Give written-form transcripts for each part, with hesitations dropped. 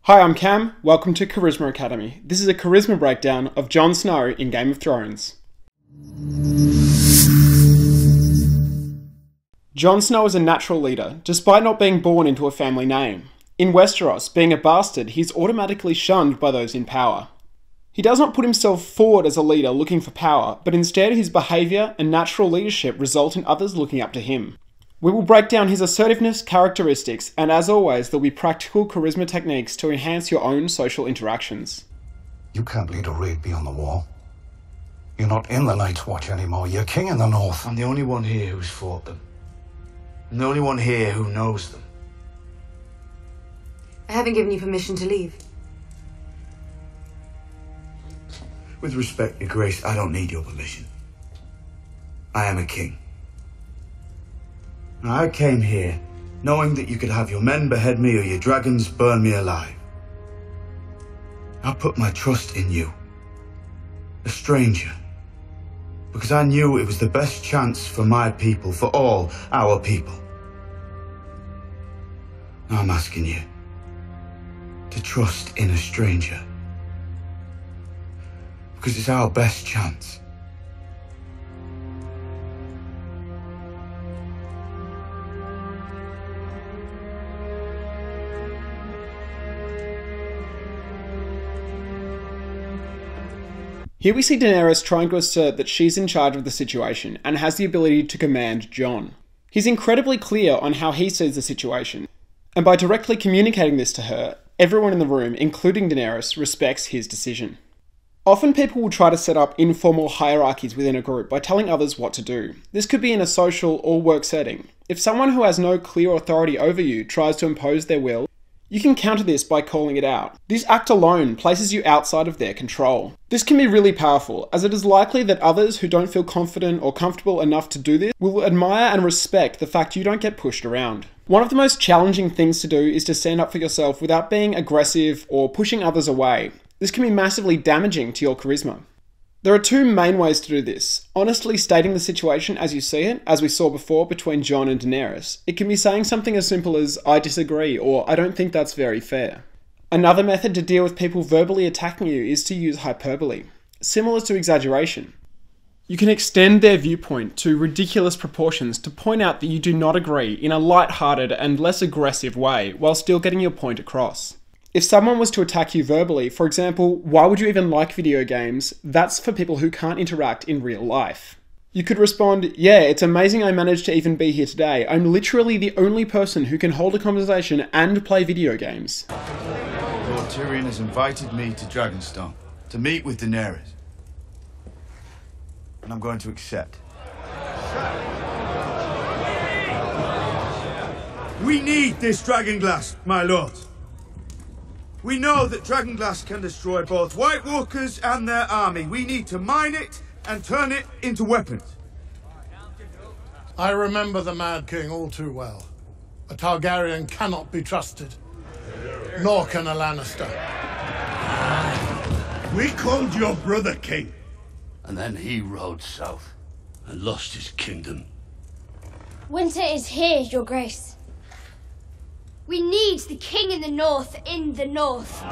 Hi, I'm Cam. Welcome to Charisma Academy. This is a charisma breakdown of Jon Snow in Game of Thrones. Jon Snow is a natural leader, despite not being born into a family name. In Westeros, being a bastard, he's automatically shunned by those in power. He does not put himself forward as a leader looking for power, but instead his behaviour and natural leadership result in others looking up to him. We will break down his assertiveness, characteristics, and as always, there'll be practical charisma techniques to enhance your own social interactions. You can't lead a raid beyond the wall. You're not in the Night's Watch anymore. You're king in the north. I'm the only one here who's fought them. I'm the only one here who knows them. I haven't given you permission to leave. With respect, Your Grace, I don't need your permission. I am a king. Now, I came here knowing that you could have your men behead me or your dragons burn me alive. I put my trust in you, a stranger, because I knew it was the best chance for my people, for all our people. Now I'm asking you to trust in a stranger, because it's our best chance. Here we see Daenerys trying to assert that she's in charge of the situation and has the ability to command Jon. He's incredibly clear on how he sees the situation, and by directly communicating this to her, everyone in the room, including Daenerys, respects his decision. Often people will try to set up informal hierarchies within a group by telling others what to do. This could be in a social or work setting. If someone who has no clear authority over you tries to impose their will, you can counter this by calling it out. This act alone places you outside of their control. This can be really powerful, as it is likely that others who don't feel confident or comfortable enough to do this will admire and respect the fact you don't get pushed around. One of the most challenging things to do is to stand up for yourself without being aggressive or pushing others away. This can be massively damaging to your charisma. There are two main ways to do this. Honestly stating the situation as you see it, as we saw before between Jon and Daenerys. It can be saying something as simple as, "I disagree," or "I don't think that's very fair." Another method to deal with people verbally attacking you is to use hyperbole, similar to exaggeration. You can extend their viewpoint to ridiculous proportions to point out that you do not agree in a light-hearted and less aggressive way, while still getting your point across. If someone was to attack you verbally, for example, "Why would you even like video games?" That's for people who can't interact in real life. You could respond, "Yeah, it's amazing I managed to even be here today. I'm literally the only person who can hold a conversation and play video games." Lord Tyrion has invited me to Dragonstone to meet with Daenerys. And I'm going to accept. We need this dragonglass, my lords. We know that dragonglass can destroy both White Walkers and their army. We need to mine it and turn it into weapons. I remember the Mad King all too well. A Targaryen cannot be trusted, nor can a Lannister. We called your brother king. And then he rode south and lost his kingdom. Winter is here, Your Grace. We need the king in the north, in the north.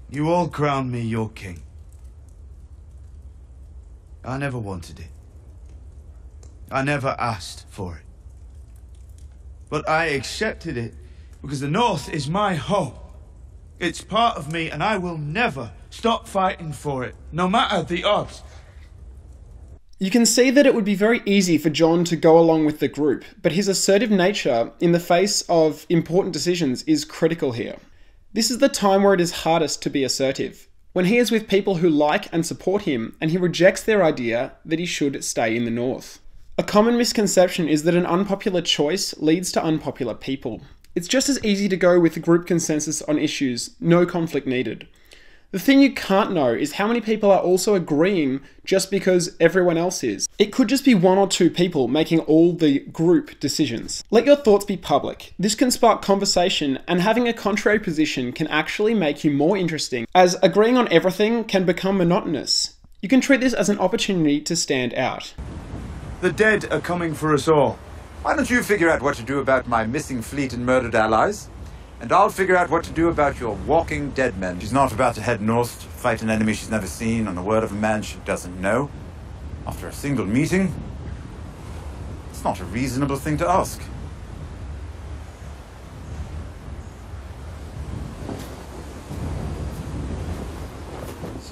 You all crowned me your king. I never wanted it. I never asked for it. But I accepted it because the North is my home. It's part of me, and I will never stop fighting for it, no matter the odds. You can see that it would be very easy for Jon to go along with the group, but his assertive nature in the face of important decisions is critical here. This is the time where it is hardest to be assertive, when he is with people who like and support him, and he rejects their idea that he should stay in the North. A common misconception is that an unpopular choice leads to unpopular people. It's just as easy to go with the group consensus on issues, no conflict needed. The thing you can't know is how many people are also agreeing just because everyone else is. It could just be one or two people making all the group decisions. Let your thoughts be public. This can spark conversation, and having a contrary position can actually make you more interesting, as agreeing on everything can become monotonous. You can treat this as an opportunity to stand out. The dead are coming for us all. Why don't you figure out what to do about my missing fleet and murdered allies? And I'll figure out what to do about your walking dead men. She's not about to head north to fight an enemy she's never seen on the word of a man she doesn't know. After a single meeting? It's not a reasonable thing to ask.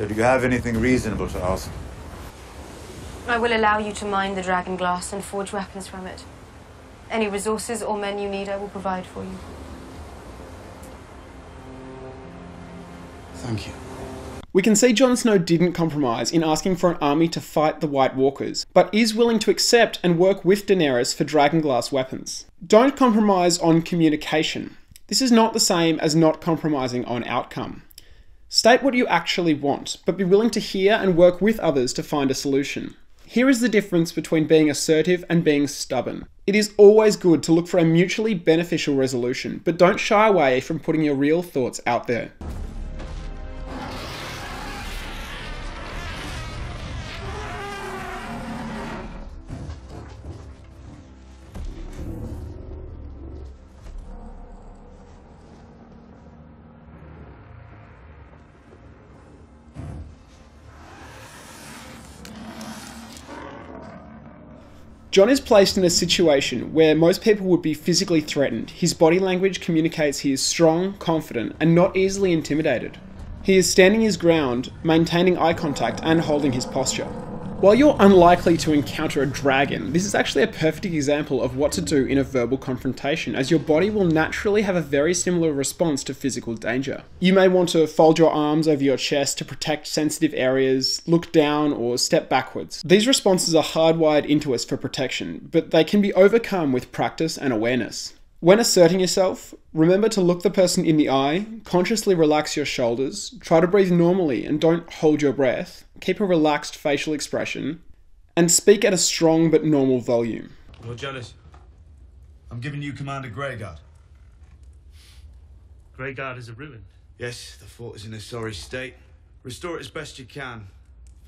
So do you have anything reasonable to ask? I will allow you to mine the dragon glass and forge weapons from it. Any resources or men you need, I will provide for you. Thank you. We can see Jon Snow didn't compromise in asking for an army to fight the White Walkers, but is willing to accept and work with Daenerys for dragonglass weapons. Don't compromise on communication. This is not the same as not compromising on outcome. State what you actually want, but be willing to hear and work with others to find a solution. Here is the difference between being assertive and being stubborn. It is always good to look for a mutually beneficial resolution, but don't shy away from putting your real thoughts out there. Jon is placed in a situation where most people would be physically threatened. His body language communicates he is strong, confident, and not easily intimidated. He is standing his ground, maintaining eye contact, and holding his posture. While you're unlikely to encounter a dragon, this is actually a perfect example of what to do in a verbal confrontation, as your body will naturally have a very similar response to physical danger. You may want to fold your arms over your chest to protect sensitive areas, look down, or step backwards. These responses are hardwired into us for protection, but they can be overcome with practice and awareness. When asserting yourself, remember to look the person in the eye, consciously relax your shoulders, try to breathe normally and don't hold your breath, keep a relaxed facial expression, and speak at a strong but normal volume. Lord Janis, I'm giving you command of Greyguard. Greyguard is a ruin. Yes, the fort is in a sorry state. Restore it as best you can.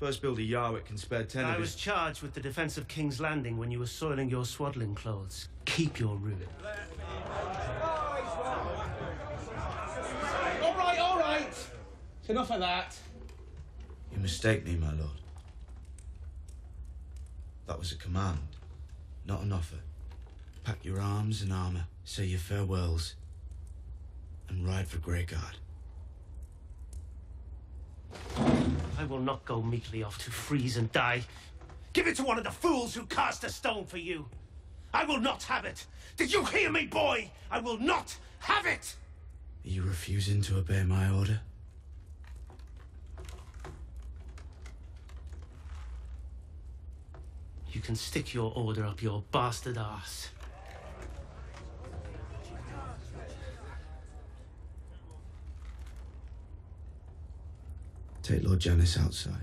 First build a Yarwick and spare 10 of I it. was charged with the defense of King's Landing when you were soiling your swaddling clothes. Keep your ruin. All right. It's enough of that. You mistake me, my lord. That was a command, not an offer. Pack your arms and armour, say your farewells, and ride for Greyguard. I will not go meekly off to freeze and die. Give it to one of the fools who cast a stone for you. I will not have it. Did you hear me, boy? I will not have it. Are you refusing to obey my order? You can stick your order up your bastard arse. Take Lord Janis outside.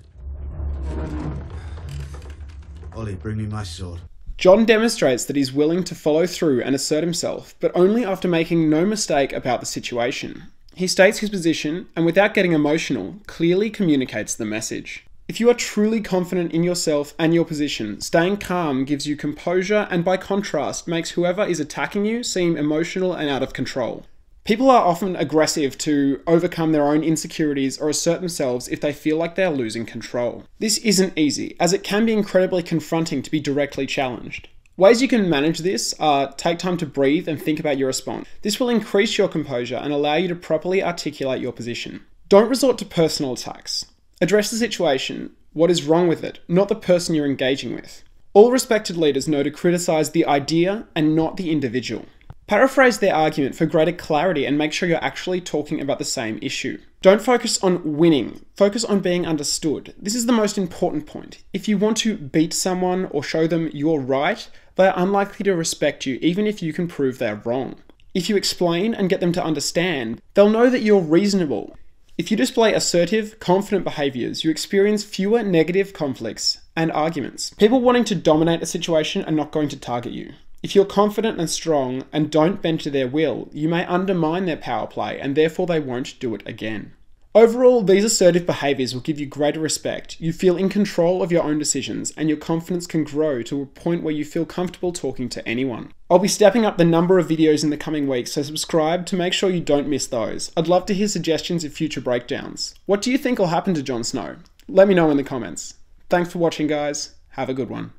Ollie, bring me my sword. Jon demonstrates that he's willing to follow through and assert himself, but only after making no mistake about the situation. He states his position, and without getting emotional, clearly communicates the message. If you are truly confident in yourself and your position, staying calm gives you composure and by contrast makes whoever is attacking you seem emotional and out of control. People are often aggressive to overcome their own insecurities or assert themselves if they feel like they're losing control. This isn't easy, as it can be incredibly confronting to be directly challenged. Ways you can manage this are take time to breathe and think about your response. This will increase your composure and allow you to properly articulate your position. Don't resort to personal attacks. Address the situation, what is wrong with it, not the person you're engaging with. All respected leaders know to criticize the idea and not the individual. Paraphrase their argument for greater clarity and make sure you're actually talking about the same issue. Don't focus on winning, focus on being understood. This is the most important point. If you want to beat someone or show them you're right, they are unlikely to respect you even if you can prove they're wrong. If you explain and get them to understand, they'll know that you're reasonable. If you display assertive, confident behaviours, you experience fewer negative conflicts and arguments. People wanting to dominate a situation are not going to target you. If you're confident and strong and don't bend to their will, you may undermine their power play and therefore they won't do it again. Overall, these assertive behaviours will give you greater respect, you feel in control of your own decisions, and your confidence can grow to a point where you feel comfortable talking to anyone. I'll be stepping up the number of videos in the coming weeks, so subscribe to make sure you don't miss those. I'd love to hear suggestions of future breakdowns. What do you think will happen to Jon Snow? Let me know in the comments. Thanks for watching, guys. Have a good one.